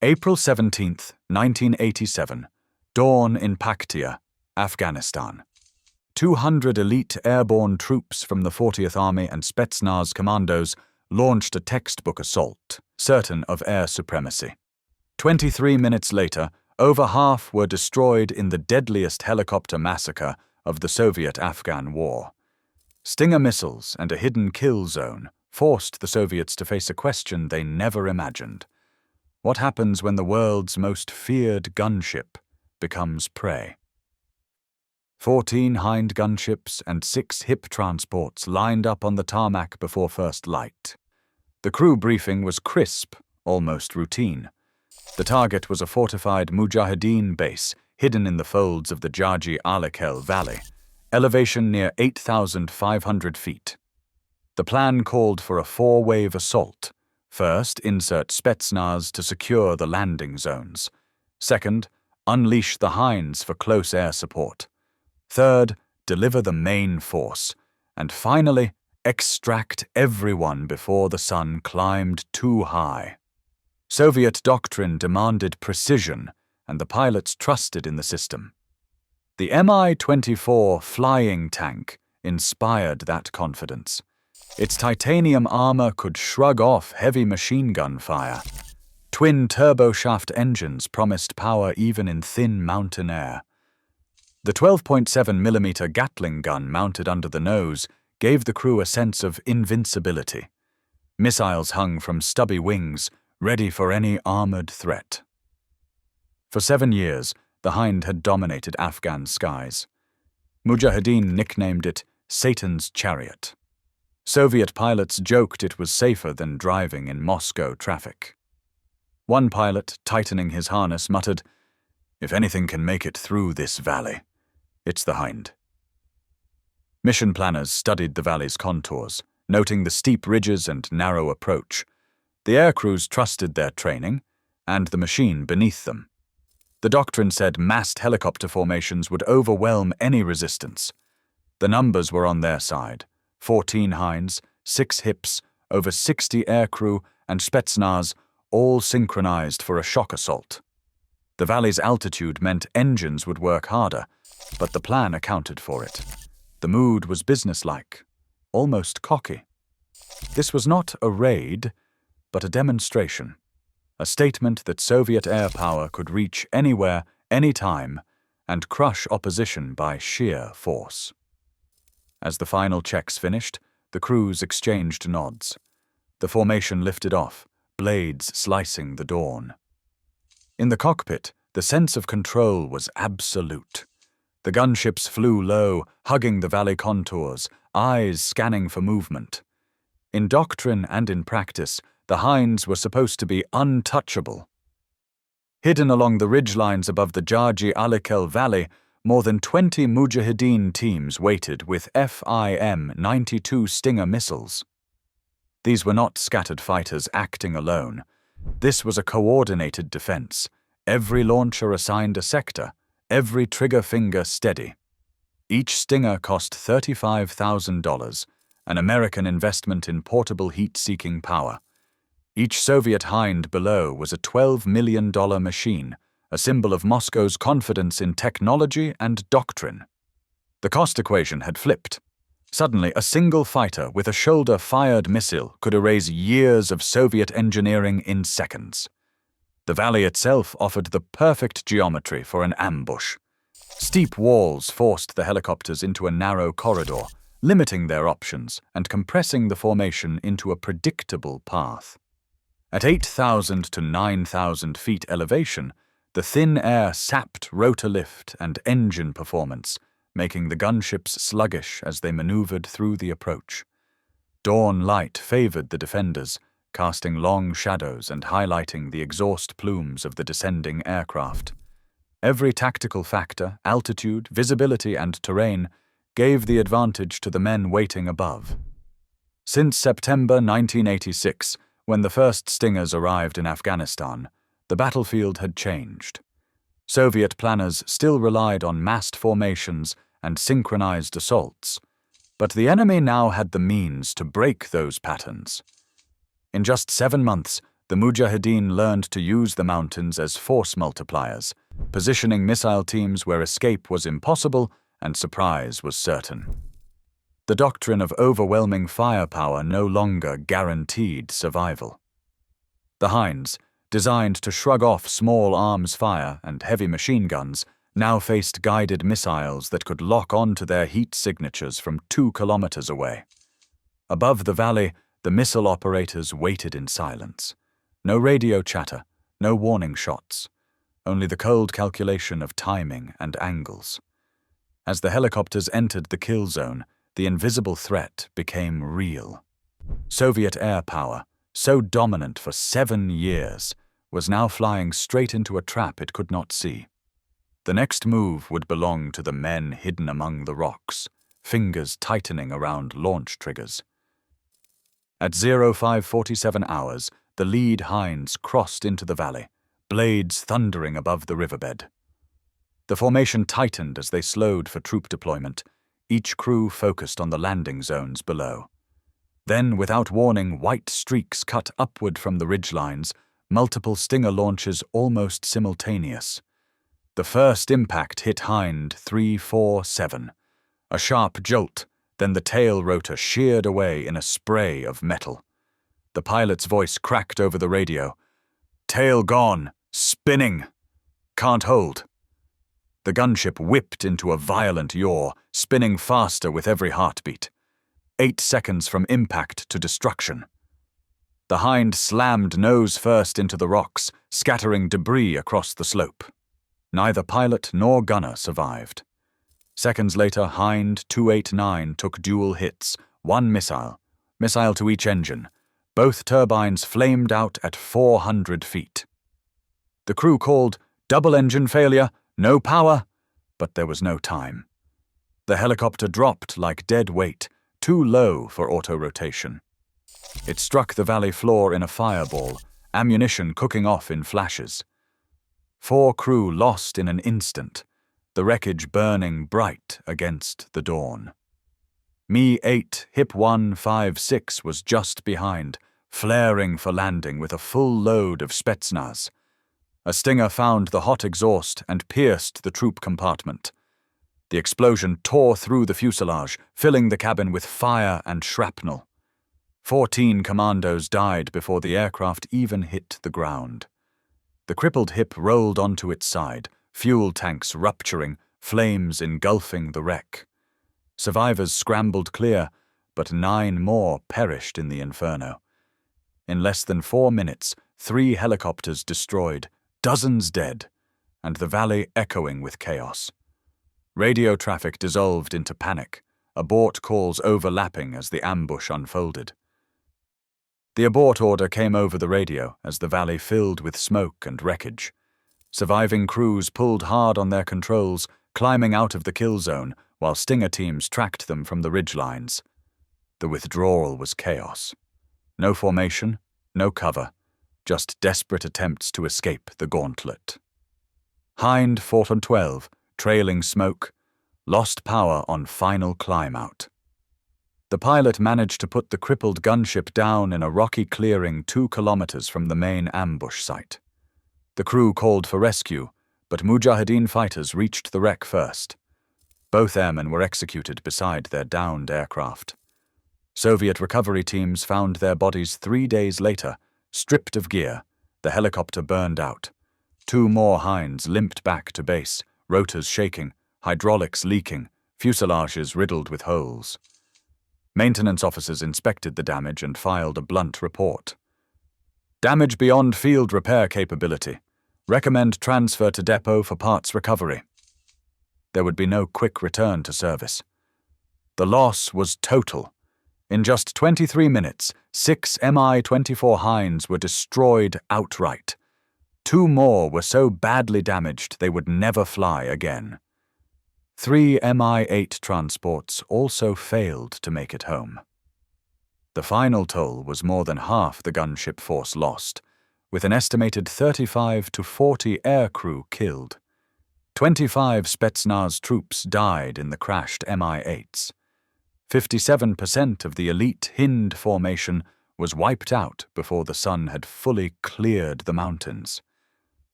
April 17th, 1987. Dawn in Paktia, Afghanistan. 200 elite airborne troops from the 40th Army and Spetsnaz commandos launched a textbook assault, certain of air supremacy. 23 minutes later, over half were destroyed in the deadliest helicopter massacre of the Soviet-Afghan War. Stinger missiles and a hidden kill zone forced the Soviets to face a question they never imagined. What happens when the world's most feared gunship becomes prey? 14 Hind gunships and 6 HIP transports lined up on the tarmac before first light. The crew briefing was crisp, almost routine. The target was a fortified mujahideen base hidden in the folds of the Jaji Valley, elevation near 8,500 feet. The plan called for a 4-wave assault. First, insert Spetsnaz to secure the landing zones. Second, unleash the Hinds for close air support. Third, deliver the main force. And finally, extract everyone before the sun climbed too high. Soviet doctrine demanded precision, and the pilots trusted in the system. The Mi-24 flying tank inspired that confidence. Its titanium armor could shrug off heavy machine gun fire. Twin turboshaft engines promised power even in thin mountain air. The 12.7mm Gatling gun mounted under the nose gave the crew a sense of invincibility. Missiles hung from stubby wings, ready for any armored threat. For 7 years, the Hind had dominated Afghan skies. Mujahideen nicknamed it Satan's Chariot. Soviet pilots joked it was safer than driving in Moscow traffic. One pilot, tightening his harness, muttered, "If anything can make it through this valley, it's the Hind." Mission planners studied the valley's contours, noting the steep ridges and narrow approach. The aircrews trusted their training, and the machine beneath them. The doctrine said massed helicopter formations would overwhelm any resistance. The numbers were on their side: 14 Hinds, 6 HIPs, over 60 aircrew, and Spetsnaz, all synchronized for a shock assault. The valley's altitude meant engines would work harder, but the plan accounted for it. The mood was businesslike, almost cocky. This was not a raid, but a demonstration. A statement that Soviet air power could reach anywhere, anytime, and crush opposition by sheer force. As the final checks finished, the crews exchanged nods. The formation lifted off, blades slicing the dawn. In the cockpit, the sense of control was absolute. The gunships flew low, hugging the valley contours, eyes scanning for movement. In doctrine and in practice, the Hinds were supposed to be untouchable. Hidden along the ridgelines above the Jaji Valley, more than 20 mujahideen teams waited with FIM-92 Stinger missiles. These were not scattered fighters acting alone. This was a coordinated defense, every launcher assigned a sector, every trigger finger steady. Each Stinger cost $35,000, an American investment in portable heat-seeking power. Each Soviet Hind below was a $12 million machine, a symbol of Moscow's confidence in technology and doctrine. The cost equation had flipped. Suddenly, a single fighter with a shoulder-fired missile could erase years of Soviet engineering in seconds. The valley itself offered the perfect geometry for an ambush. Steep walls forced the helicopters into a narrow corridor, limiting their options and compressing the formation into a predictable path. At 8,000 to 9,000 feet elevation, the thin air sapped rotor lift and engine performance, making the gunships sluggish as they maneuvered through the approach. Dawn light favored the defenders, casting long shadows and highlighting the exhaust plumes of the descending aircraft. Every tactical factor, altitude, visibility, and terrain, gave the advantage to the men waiting above. Since September 1986, when the first Stingers arrived in Afghanistan, the battlefield had changed. Soviet planners still relied on massed formations and synchronized assaults, but the enemy now had the means to break those patterns. In just 7 months, the mujahideen learned to use the mountains as force multipliers, positioning missile teams where escape was impossible and surprise was certain. The doctrine of overwhelming firepower no longer guaranteed survival. The Hinds, designed to shrug off small arms fire and heavy machine guns, now faced guided missiles that could lock onto their heat signatures from 2 kilometers away. Above the valley, the missile operators waited in silence. No radio chatter, no warning shots, only the cold calculation of timing and angles. As the helicopters entered the kill zone, the invisible threat became real. Soviet air power, so dominant for 7 years, was now flying straight into a trap it could not see. The next move would belong to the men hidden among the rocks, fingers tightening around launch triggers. At 05:47 hours, the lead Hinds crossed into the valley, blades thundering above the riverbed. The formation tightened as they slowed for troop deployment, each crew focused on the landing zones below. Then, without warning, white streaks cut upward from the ridgelines, multiple Stinger launches almost simultaneous. The first impact hit Hind 347. A sharp jolt, then the tail rotor sheared away in a spray of metal. The pilot's voice cracked over the radio. "Tail gone, spinning, can't hold." The gunship whipped into a violent yaw, spinning faster with every heartbeat. 8 seconds from impact to destruction. The Hind slammed nose first into the rocks, scattering debris across the slope. Neither pilot nor gunner survived. Seconds later, Hind 289 took dual hits, 1 missile to each engine. Both turbines flamed out at 400 feet. The crew called, "Double engine failure, no power," but there was no time. The helicopter dropped like dead weight, too low for auto-rotation. It struck the valley floor in a fireball, ammunition cooking off in flashes. 4 crew lost in an instant, the wreckage burning bright against the dawn. Mi-8 Hip 156 was just behind, flaring for landing with a full load of Spetsnaz. A Stinger found the hot exhaust and pierced the troop compartment. The explosion tore through the fuselage, filling the cabin with fire and shrapnel. 14 commandos died before the aircraft even hit the ground. The crippled hip rolled onto its side, fuel tanks rupturing, flames engulfing the wreck. Survivors scrambled clear, but 9 more perished in the inferno. In less than 4 minutes, 3 helicopters destroyed, dozens dead, and the valley echoing with chaos. Radio traffic dissolved into panic, abort calls overlapping as the ambush unfolded. The abort order came over the radio as the valley filled with smoke and wreckage. Surviving crews pulled hard on their controls, climbing out of the kill zone, while Stinger teams tracked them from the ridgelines. The withdrawal was chaos. No formation, no cover, just desperate attempts to escape the gauntlet. Hind fought on 12, trailing smoke, lost power on final climb-out. The pilot managed to put the crippled gunship down in a rocky clearing 2 kilometers from the main ambush site. The crew called for rescue, but mujahideen fighters reached the wreck first. Both airmen were executed beside their downed aircraft. Soviet recovery teams found their bodies 3 days later, stripped of gear, the helicopter burned out. 2 more Hinds limped back to base, rotors shaking, hydraulics leaking, fuselages riddled with holes. Maintenance officers inspected the damage and filed a blunt report. "Damage beyond field repair capability. Recommend transfer to depot for parts recovery." There would be no quick return to service. The loss was total. In just 23 minutes, 6 Mi-24 Hinds were destroyed outright. 2 more were so badly damaged they would never fly again. 3 Mi-8 transports also failed to make it home. The final toll was more than half the gunship force lost, with an estimated 35 to 40 aircrew killed. 25 Spetsnaz troops died in the crashed Mi-8s. 57% of the elite Hind formation was wiped out before the sun had fully cleared the mountains.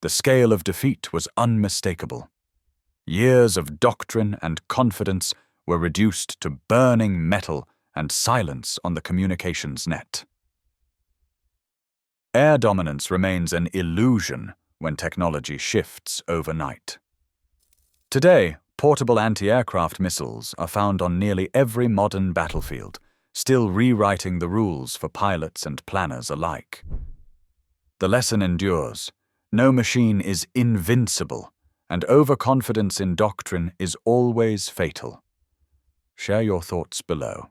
The scale of defeat was unmistakable. Years of doctrine and confidence were reduced to burning metal and silence on the communications net. Air dominance remains an illusion when technology shifts overnight. Today, portable anti-aircraft missiles are found on nearly every modern battlefield, still rewriting the rules for pilots and planners alike. The lesson endures. No machine is invincible, and overconfidence in doctrine is always fatal. Share your thoughts below.